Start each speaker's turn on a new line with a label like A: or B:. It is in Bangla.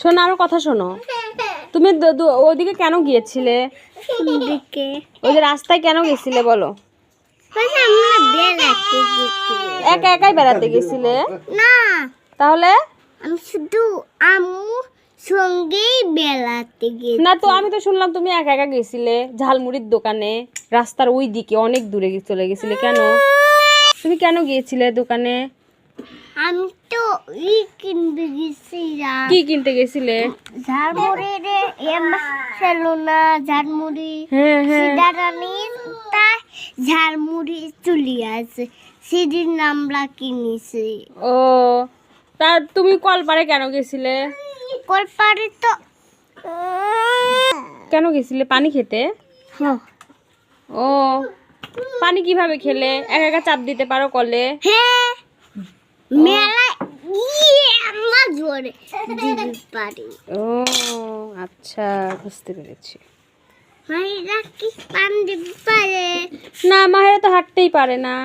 A: শোনো আমার কথা শোনো, তুমি ওদিকে কেন গিয়েছিলে? ওই যে রাস্তায় কেন গেছিলে বলো? একা একাই বেড়াতে গেছিলে?
B: না,
A: তাহলে
B: আমি শুধু আম্মু সঙ্গেই বেড়াতে গেছি।
A: না তো, আমি তো শুনলাম তুমি একা একা গেছিলে ঝালমুড়ির দোকানে, রাস্তার ওই দিকে অনেক দূরে চলে গেছিলে। কেন, তুমি কেন গিয়েছিলে দোকানে?
B: আমি তো কিনতে গেছিলাম।
A: কি কিনতে গেছিলে?
B: ঝালমুড়ি রে, সেলুনা ঝালমুড়ি,
A: হ্যাঁ হ্যাঁ।
B: সিদারানি, তাই ঝালমুড়ি চলে আছে, সেদিন আমরা কিনেছি।
A: ও, তা তুমি কলপাড়ে কেন গেছিলে?
B: কলপাড়ে তো
A: কেন গেছিলে? পানি খেতে? ও, পানি কিভাবে খেলে? একা একা চাপ দিতে পারো কলে?
B: হ্যাঁ, মেলায় গিয়ে আমরা জোরে দিতে পারি।
A: ও আচ্ছা, বুঝতে পেরেছি।
B: মায়েরা কি পান দিতে পারে?
A: না, মায়েরা তো হাঁটতেই পারে না।